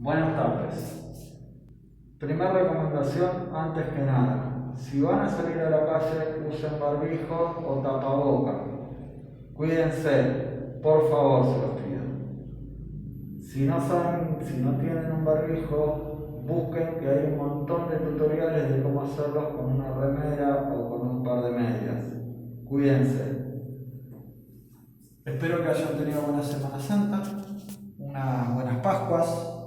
Buenas tardes. Primera recomendación, antes que nada, si van a salir a la calle, usen barbijo o tapaboca. Cuídense, por favor, se los pido. Si no tienen un barbijo, busquen que hay un montón de tutoriales de cómo hacerlos con una remera o con un par de medias. Cuídense. Espero que hayan tenido buena Semana Santa, unas buenas Pascuas.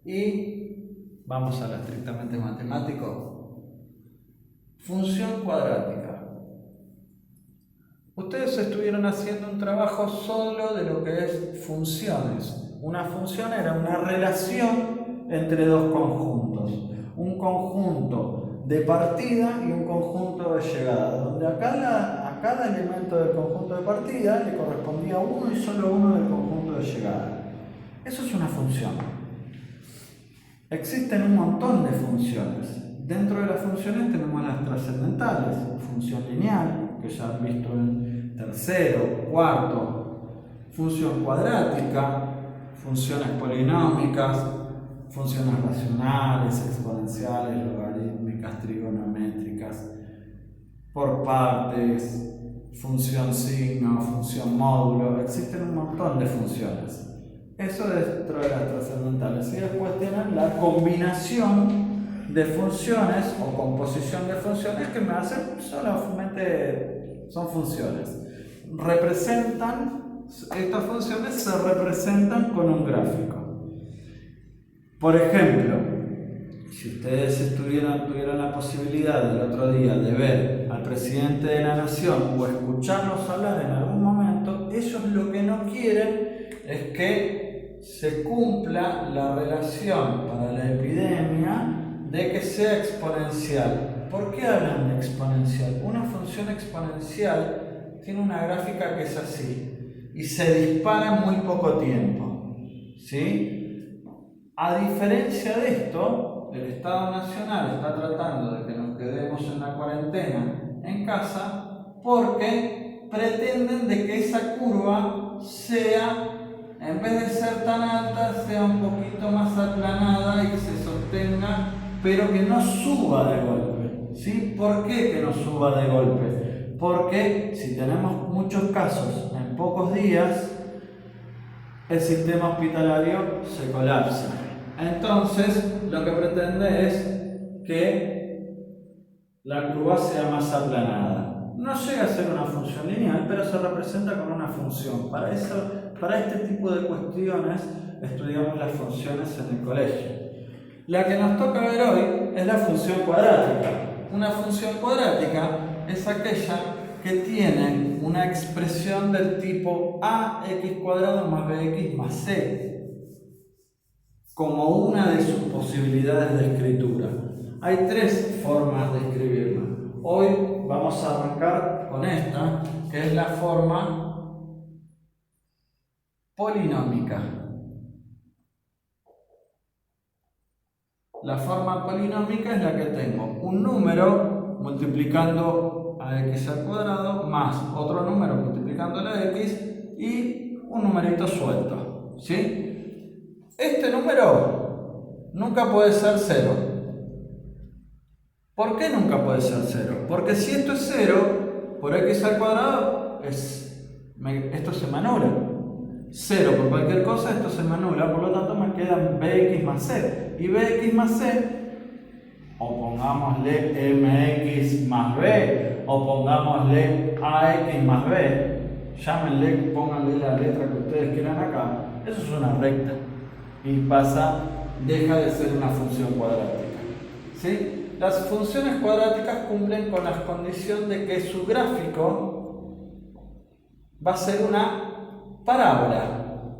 Y vamos a lo estrictamente matemático. Función cuadrática. Ustedes estuvieron haciendo un trabajo solo de lo que es funciones. Una función era una relación entre dos conjuntos. Un conjunto de partida y un conjunto de llegada, donde a cada elemento del conjunto de partida le correspondía uno y solo uno del conjunto de llegada. Eso es una función. Existen un montón de funciones. Dentro de las funciones tenemos las trascendentales, función lineal, que ya han visto en tercero, cuarto, función cuadrática, funciones polinómicas, funciones racionales, exponenciales, logarítmicas, trigonométricas, por partes, función signo, función módulo. Existen un montón de funciones. Eso dentro de las trascendentales. Y después tienen la combinación de funciones o composición de funciones que me hacen solamente son funciones. Estas funciones se representan con un gráfico. Por ejemplo, si ustedes tuvieran la posibilidad el otro día de ver al presidente de la nación o escucharlos hablar en algún momento, ellos lo que no quieren es que se cumpla la relación para la epidemia de que sea exponencial. ¿Por qué hablan de exponencial? Una función exponencial tiene una gráfica que es así y se dispara en muy poco tiempo, ¿sí? A diferencia de esto, el Estado Nacional está tratando de que nos quedemos en la cuarentena en casa porque pretenden de que esa curva sea, en vez de ser tan alta, sea un poquito más aplanada y que se sostenga, pero que no suba de golpe. ¿Sí? ¿Por qué que no suba de golpe? Porque si tenemos muchos casos en pocos días, el sistema hospitalario se colapsa. Entonces, lo que pretende es que la curva sea más aplanada. No llega a ser una función lineal, pero se representa con una función. Para este tipo de cuestiones, estudiamos las funciones en el colegio. La que nos toca ver hoy es la función cuadrática. Una función cuadrática es aquella que tiene una expresión del tipo ax cuadrado más bx más c como una de sus posibilidades de escritura. Hay tres formas de escribirla. Hoy vamos a arrancar con esta, que es la forma polinómica. La forma polinómica es la que tengo un número multiplicando a x al cuadrado más otro número multiplicando la x y un numerito suelto, ¿sí? Este número nunca puede ser 0. ¿Por qué nunca puede ser 0? Porque si esto es 0, por x al cuadrado, esto se me anula. 0 por cualquier cosa, esto se me anula, por lo tanto me quedan bx más c. Y bx más c, o pongámosle mx más b, o pongámosle ax más b, llámenle, pónganle la letra que ustedes quieran acá, eso es una recta. Y deja de ser una función cuadrática, ¿sí? Las funciones cuadráticas cumplen con la condición de que su gráfico va a ser una parábola.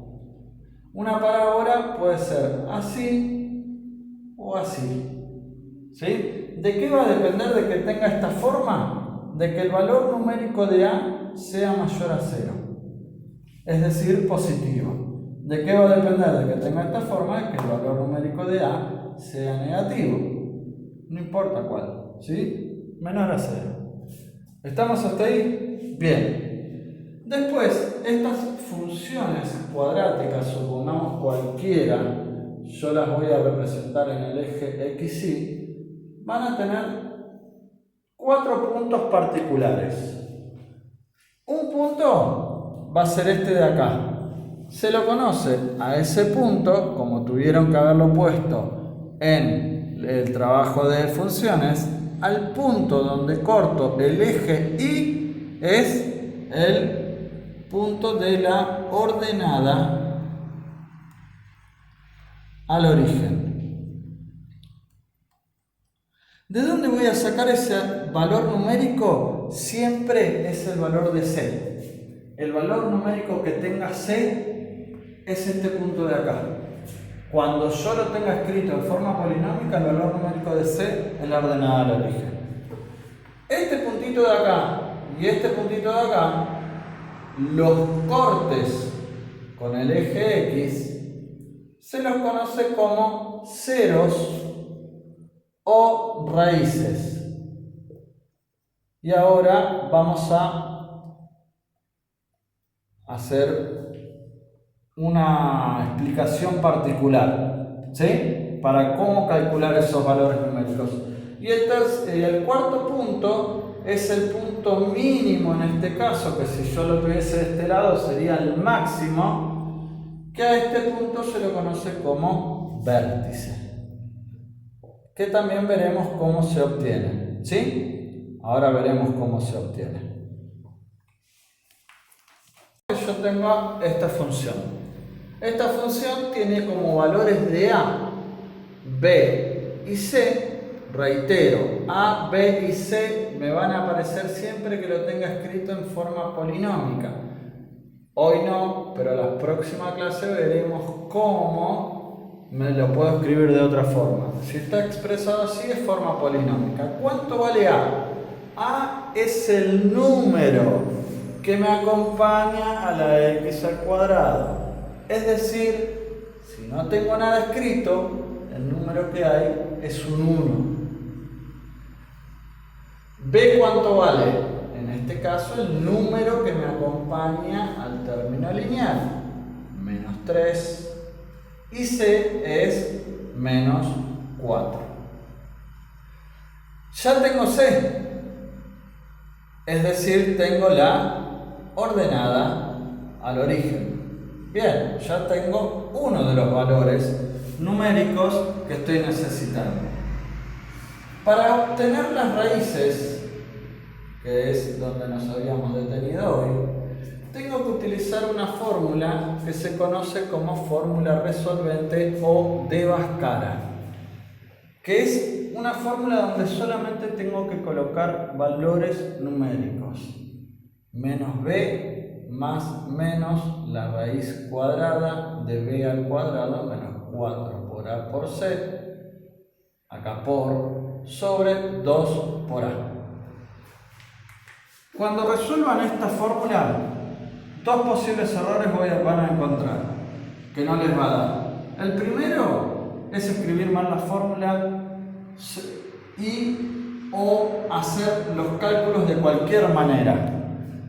Una parábola puede ser así o así, ¿sí? ¿De qué va a depender de que tenga esta forma? De que el valor numérico de a sea mayor a 0, es decir, positivo. ¿De qué va a depender de que tenga esta forma? De que el valor numérico de a sea negativo. No importa cuál, ¿sí? Menor a 0. ¿Estamos hasta ahí? Bien. Después, estas funciones cuadráticas, supongamos cualquiera yo las voy a representar en el eje X, Y, van a tener 4 puntos particulares. Un punto va a ser este de acá. Se lo conoce a ese punto, como tuvieron que haberlo puesto en el trabajo de funciones, al punto donde corto el eje Y es el punto de la ordenada al origen. ¿De dónde voy a sacar ese valor numérico? Siempre es el valor de C. El valor numérico que tenga C es este punto de acá. Cuando yo lo tenga escrito en forma polinómica, el valor numérico de C es la ordenada al origen. Este puntito de acá y este puntito de acá, los cortes con el eje X, se los conoce como ceros o raíces. Y ahora vamos a hacer una explicación particular, ¿sí? Para cómo calcular esos valores numéricos. Y el cuarto punto es el punto mínimo en este caso, que si yo lo tuviese de este lado sería el máximo, que a este punto se lo conoce como vértice, que también veremos cómo se obtiene, ¿sí? Ahora veremos cómo se obtiene. Yo tengo esta función. Esta función tiene como valores de A, B y C. Reitero, A, B y C me van a aparecer siempre que lo tenga escrito en forma polinómica. Hoy no, pero en la próxima clase veremos cómo me lo puedo escribir de otra forma. Si está expresado así es forma polinómica. ¿Cuánto vale A? A es el número que me acompaña a la x al cuadrado. Es decir, si no tengo nada escrito, el número que hay es un 1. B, ¿cuánto vale? En este caso, el número que me acompaña al término lineal, menos 3. Y C es menos 4. Ya tengo C, es decir, tengo la ordenada al origen. Bien, ya tengo uno de los valores numéricos que estoy necesitando. Para obtener las raíces, que es donde nos habíamos detenido hoy, tengo que utilizar una fórmula que se conoce como fórmula resolvente o de Bhaskara, que es una fórmula donde solamente tengo que colocar valores numéricos. Menos b más menos la raíz cuadrada de b al cuadrado menos 4 por a por c, acá por, sobre 2 por a. Cuando resuelvan esta fórmula, dos posibles errores van a encontrar que no les va a dar. El primero es escribir mal la fórmula y o hacer los cálculos de cualquier manera.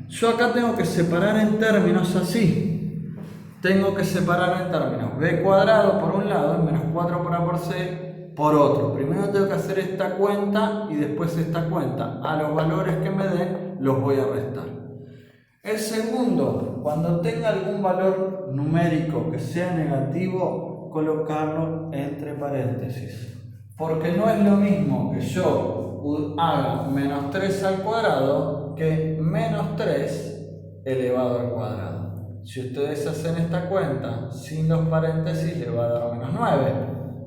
Yo acá tengo que separar en términos así. Tengo que separar en términos b cuadrado por un lado y menos 4 por a por c por otro. Primero tengo que hacer esta cuenta y después esta cuenta. A los valores que me den los voy a restar. El segundo, cuando tenga algún valor numérico que sea negativo, colocarlo entre paréntesis. Porque no es lo mismo que yo haga menos 3 al cuadrado que menos 3 elevado al cuadrado. Si ustedes hacen esta cuenta sin los paréntesis les va a dar menos 9.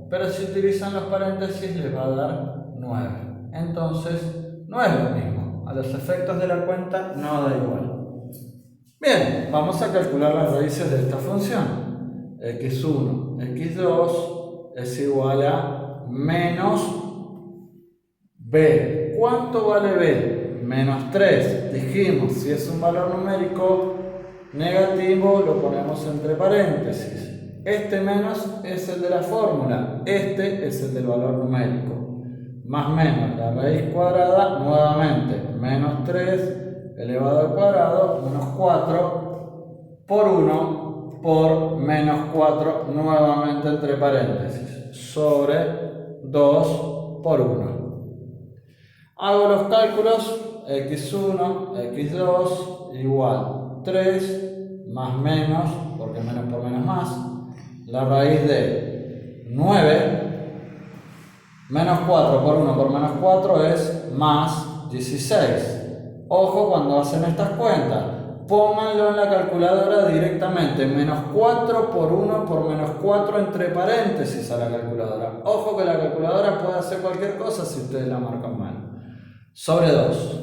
Pero si utilizan los paréntesis les va a dar 9. Entonces no es lo mismo. A los efectos de la cuenta no da igual. Bien, vamos a calcular las raíces de esta función. x1, x2 es igual a menos b. ¿Cuánto vale b? Menos 3. Dijimos, si es un valor numérico negativo, lo ponemos entre paréntesis. Este menos es el de la fórmula, este es el del valor numérico. Más menos la raíz cuadrada, nuevamente, menos 3 elevado al cuadrado, menos 4 por 1 por menos 4 nuevamente entre paréntesis sobre 2 por 1. Hago los cálculos, x1, x2 igual 3 más menos, porque menos por menos más, la raíz de 9 menos 4 por 1 por menos 4 es más 16. Ojo cuando hacen estas cuentas, pónganlo en la calculadora directamente, menos 4 por 1 por menos 4 entre paréntesis a la calculadora. Ojo que la calculadora puede hacer cualquier cosa si ustedes la marcan mal. Sobre 2,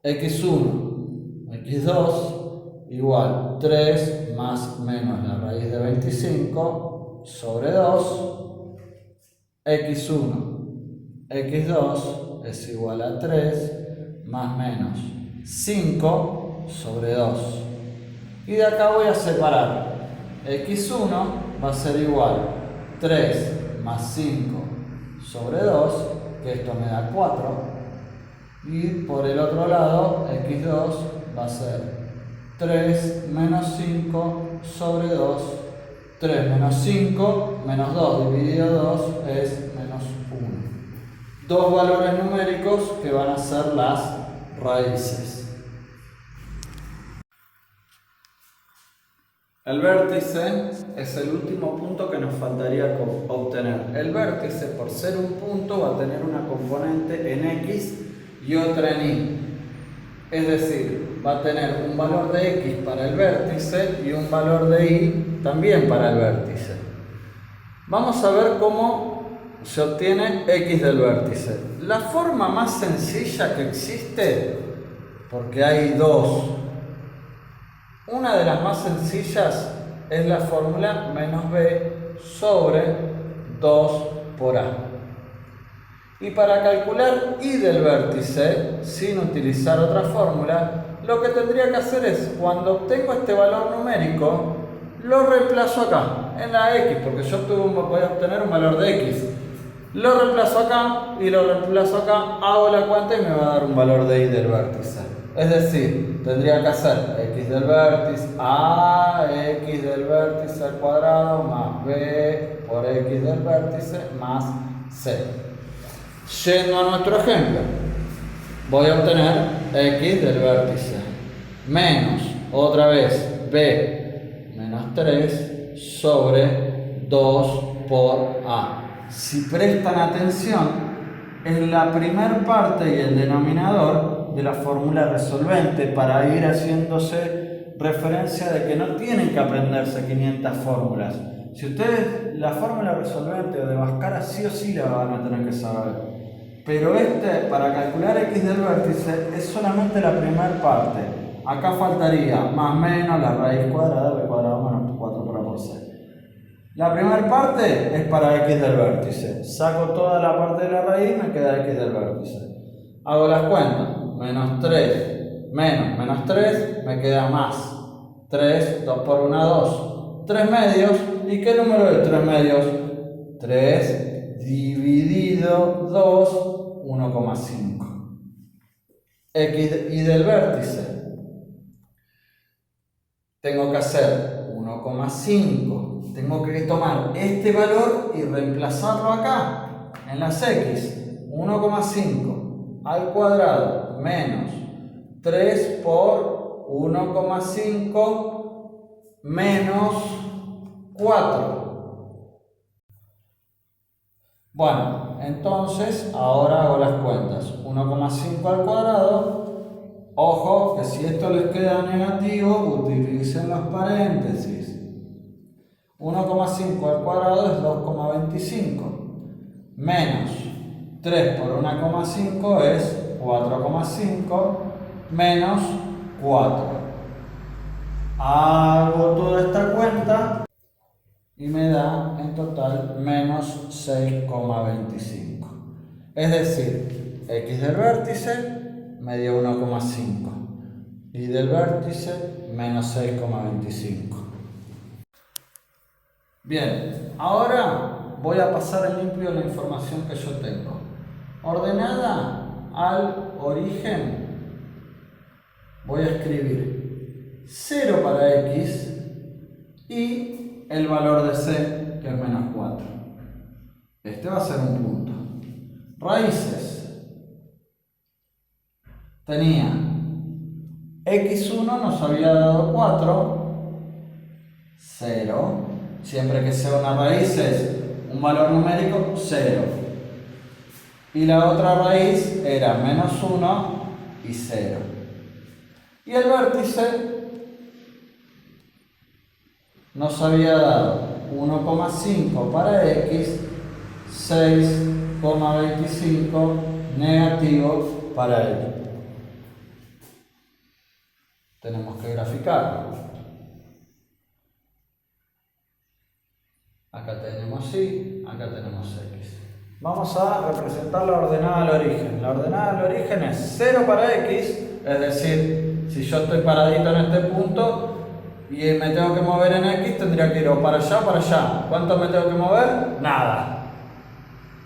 x1, x2 igual 3 más menos la raíz de 25 sobre 2, x1, x2 es igual a 3 más menos 5 sobre 2. Y de acá voy a separar. x1 va a ser igual 3 más 5 sobre 2, que esto me da 4. Y por el otro lado, x2 va a ser 3 menos 5 sobre 2. 3 menos 5 menos 2 dividido 2 es menos 1. Dos valores numéricos que van a ser las raíces. El vértice es el último punto que nos faltaría obtener. El vértice, por ser un punto, va a tener una componente en x y otra en y. Es decir, va a tener un valor de x para el vértice y un valor de y también para el vértice. Vamos a ver cómo se obtiene x del vértice. La forma más sencilla que existe, porque hay dos, una de las más sencillas es la fórmula menos b sobre 2 por a. Y para calcular y del vértice, sin utilizar otra fórmula, lo que tendría que hacer es, cuando obtengo este valor numérico, lo reemplazo acá, en la x, porque yo voy a obtener un valor de x. Lo reemplazo acá y lo reemplazo acá, hago la cuenta y me va a dar un valor de y del vértice. Es decir, tendría que hacer x del vértice a x del vértice al cuadrado más b por x del vértice más c. Yendo a nuestro ejemplo, voy a obtener x del vértice menos, otra vez, b menos 3 sobre 2 por a. Si prestan atención, es la primera parte y el denominador de la fórmula resolvente para ir haciéndose referencia de que no tienen que aprenderse 500 fórmulas. Si ustedes la fórmula resolvente o de Bhaskara sí o sí la van a tener que saber. Pero para calcular x del vértice es solamente la primera parte. Acá faltaría más menos la raíz cuadrada, b cuadrado menos 4 por a por c. La primera parte es para x del vértice. Saco toda la parte de la raíz y me queda x del vértice. Hago las cuentas. Menos 3 menos 3 me queda más. 3, 2 por 1, 2. 3 medios. ¿Y qué número es 3 medios? 3 dividido 2, 1,5. X y del vértice. Tengo que hacer 1,5. Tengo que tomar este valor y reemplazarlo acá, en las x. 1,5 al cuadrado menos 3 por 1,5 menos 4. Bueno, entonces ahora hago las cuentas. 1,5 al cuadrado. Ojo que si esto les queda negativo, utilicen los paréntesis. 1,5 al cuadrado es 2,25. Menos 3 por 1,5 es 4,5 menos 4. Hago toda esta cuenta y me da en total menos 6,25. Es decir, x del vértice me dio 1,5 y del vértice menos 6,25. Bien, ahora voy a pasar en limpio la información que yo tengo. Ordenada al origen, voy a escribir 0 para x y el valor de c, que es menos 4. Este va a ser un punto. Raíces. Tenía x1 nos había dado 4, 0. Siempre que sea una raíz es un valor numérico, 0. Y la otra raíz era menos 1 y 0. Y el vértice nos había dado 1,5 para x, 6,25 negativo para y. Tenemos que graficarlo. Acá tenemos y, acá tenemos x. Vamos a representar la ordenada al origen. La ordenada al origen es 0 para x, es decir, si yo estoy paradito en este punto y me tengo que mover en x, tendría que ir o para allá o para allá. ¿Cuánto me tengo que mover? Nada.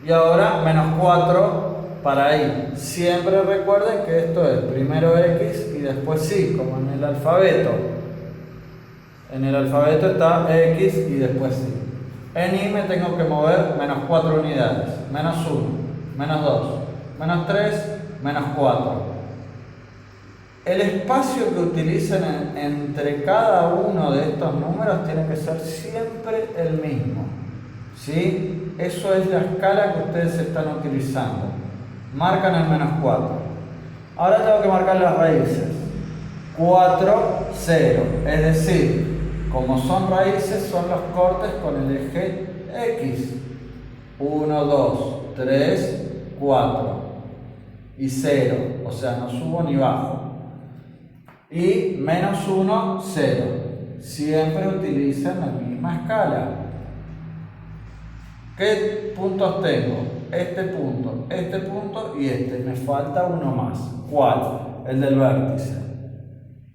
Y ahora menos 4 para y. Siempre recuerden que esto es primero x y después y, como en el alfabeto. En el alfabeto está x y después y. En y me tengo que mover menos 4 unidades, menos 1, menos 2, menos 3, menos 4. El espacio que utilicen entre cada uno de estos números tiene que ser siempre el mismo, ¿sí? Eso es la escala que ustedes están utilizando. Marcan el menos 4. Ahora tengo que marcar las raíces. 4, 0, es decir, como son raíces, son los cortes con el eje X. 1, 2, 3, 4 y 0, o sea, no subo ni bajo. Y menos 1, 0. Siempre utilizan la misma escala. ¿Qué puntos tengo? Este punto y este. Me falta uno más. ¿Cuál? El del vértice.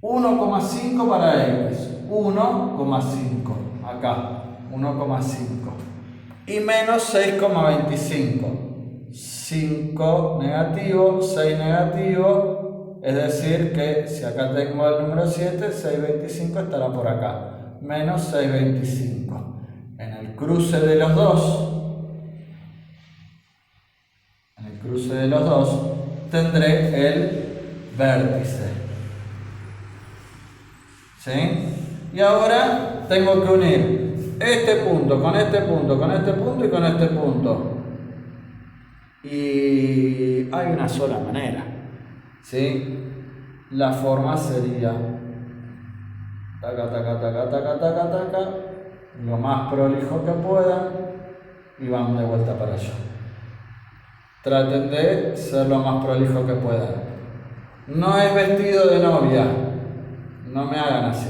1,5 para x. 1,5. Acá. 1,5. Y menos 6,25. 5 negativo, 6 negativo. Es decir que si acá tengo el número 7, 6,25 estará por acá. Menos 6,25. En el cruce de los dos. Tendré el vértice. ¿Sí? Y ahora tengo que unir este punto con este punto, con este punto y con este punto. Y hay una sola manera. ¿Sí? La forma sería taca, taca, taca, taca, taca, taca, lo más prolijo que puedan y van de vuelta para allá. Traten de ser lo más prolijo que puedan. No es vestido de novia, no me hagan así,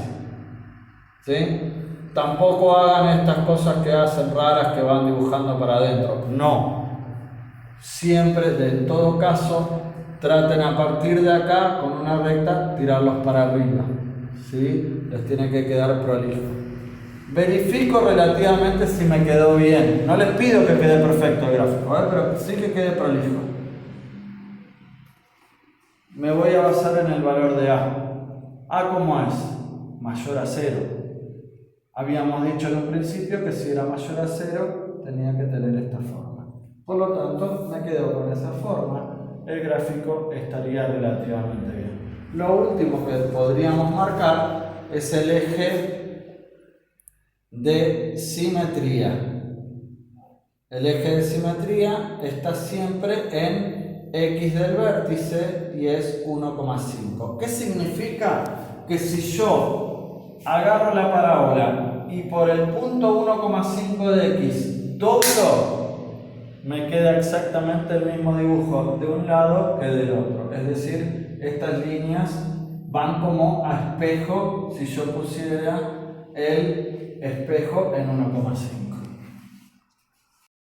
¿sí? Tampoco hagan estas cosas que hacen raras que van dibujando para adentro, no. Siempre, en todo caso, traten a partir de acá con una recta tirarlos para arriba, ¿sí? Les tiene que quedar prolijo. Verifico relativamente si me quedó bien. No les pido que quede perfecto el gráfico, pero sí que quede prolijo. Me voy a basar en el valor de A. ¿A cómo es? Mayor a 0. Habíamos dicho en un principio que si era mayor a 0 tenía que tener esta forma. Por lo tanto, me quedo con esa forma. El gráfico estaría relativamente bien. Lo último que podríamos marcar es el eje de simetría. El eje de simetría está siempre en x del vértice y es 1,5. ¿Qué significa? Que si yo agarro la parábola y por el punto 1,5 de x doblo, me queda exactamente el mismo dibujo de un lado que del otro. Es decir, estas líneas van como a espejo si yo pusiera el espejo en 1,5.